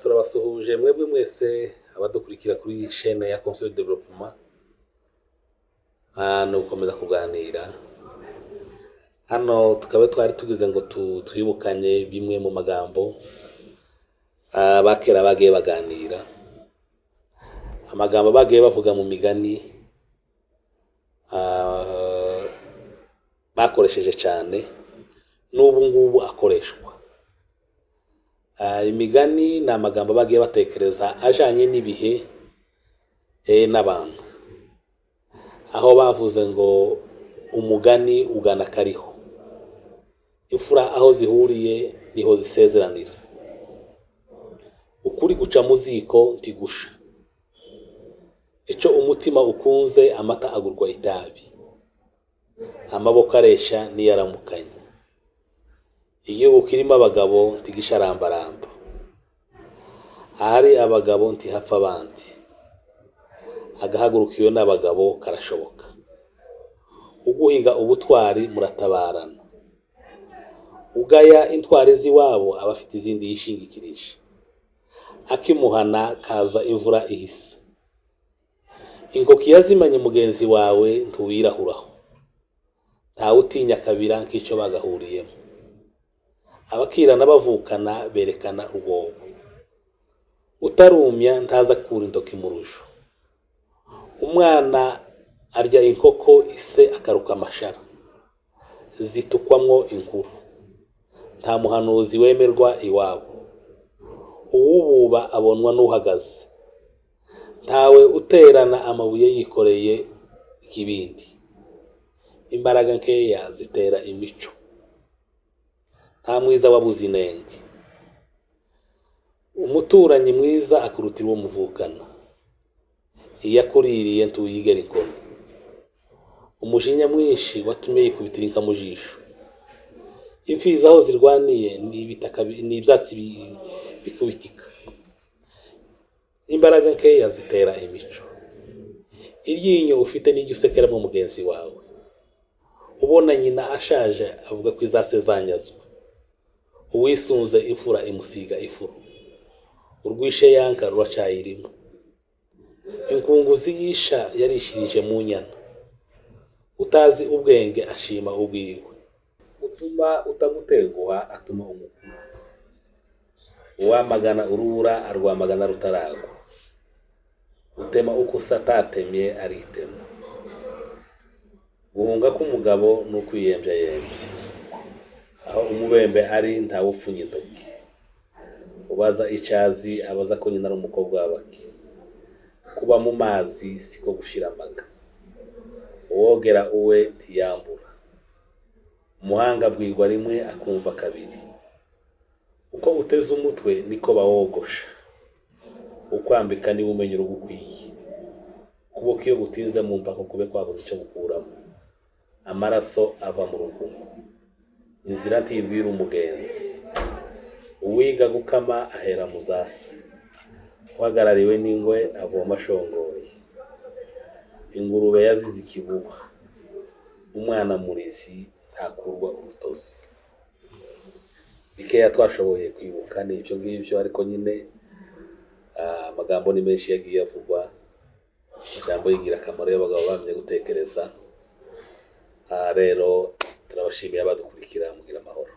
Turabasuhuje mwebwe mwese abadukurikira kuri iyi chaîne ya Conseil de Développement. Ni ugukomeza kuganira hano, tukaba twari tugize ngo twibukanye bimwe mu magambo bakera bagiye baganira, amagambo bagiye bavuga mu migani bakoresheje cyane n'ubu ngubu akoreshwa. Imigani ni amagambo bagiye batekereza ajanye n'ibihe n'abantu, aho bavuze ngo umugani ugana kariho, imfura aho zihuriye niho zisezeranira, ukuri guca mu ziko ntigusha, ico umutima ukunze amata agurwa itabi, amaboko aresha niyaramukanya, igihugu kirimo abagabo ntigisharambaramba, ahari abagabo ntihapfa abandi, agahagurukiwe n'abagabo karashoboka, uguhiga ubutwari muratabarana, ugaya intwari z'iwabo abafite izindi yishingikirije, akimuhana kaza imvura ihise, ingoki yazimanye mugenzi wawe ntuwirahuraho, ntawe utinya kabira nk'icyo bagahuriyemo, abakirana bavukana berekana urwobo, utarumya ntaza kura intoki mu rujo, umwana arya inkoko ise akaruka amashara, zitukwamwo inkuru, nta muhanuzi wemerwa iwabo, uwububa abonwa n'uhagaze, ntawe uterana amabuye yikoreye ikibindi, imbaraga nkeya zitera imico, nta mwiza wabuze inenge, umuturanyi mwiza akurutira uwo muvukana, iyo akuririye ntuyigera inkoni, umujinya mwinshi watumye yikubitira inka mu jisho, imfizi aho zirwaniye n'ibyatsi bikubitika, imbaraga nkeya zitera imico, iryinyo ufite n'iryo usekeramo mugenzi wawe, ubona nyina ashaje avuga ko izasezanyazwa, uwisunze imfura imusiga ifuru, urwishe yanka ruracayirimo, inkunguzi yisha yarishirije mu nyana, utazi ubwenge ashima ubwiwe, utuma utamutenguha atuma umukuru, uwamagana urubura arwamagana rutaragwa, utema uko satatemye aritema, guhunga k'umugabo n'ukwiyembya yembye, aho umubembe ari ntawupfunya intoki, ubaza icazi abaza ko nyina ari umukobwa w'abaki, kuba mu mazi siko gushira amaga, uwogera uwe ntiyambura, umuhanga bwirwa rimwe akumva kabiri, uko uteze umutwe niko bawogosha, ukwambika niwe umenya urugukwiye, kuboko iyo gutinze mu mpako kube kwabuze icyo gukuramo, amaraso ava mu rugumo, inzira ntibwira umugenzi, uwiga gukama ahera mu zasi, uhagarariwe n'ingwe avoma ashongoye, ingurube yazize ikibuba, umwana murizi ntakurwa urutozi. Bikeya twashoboye kwibuka ni ibyo ngibyo, ariko nyine amagambo ni menshi yagiye avugwa, ijambo yigira akamaro y'abagabo bamenye gutekereza. Rero turabashimiye abadukurikira, mugira amahoro.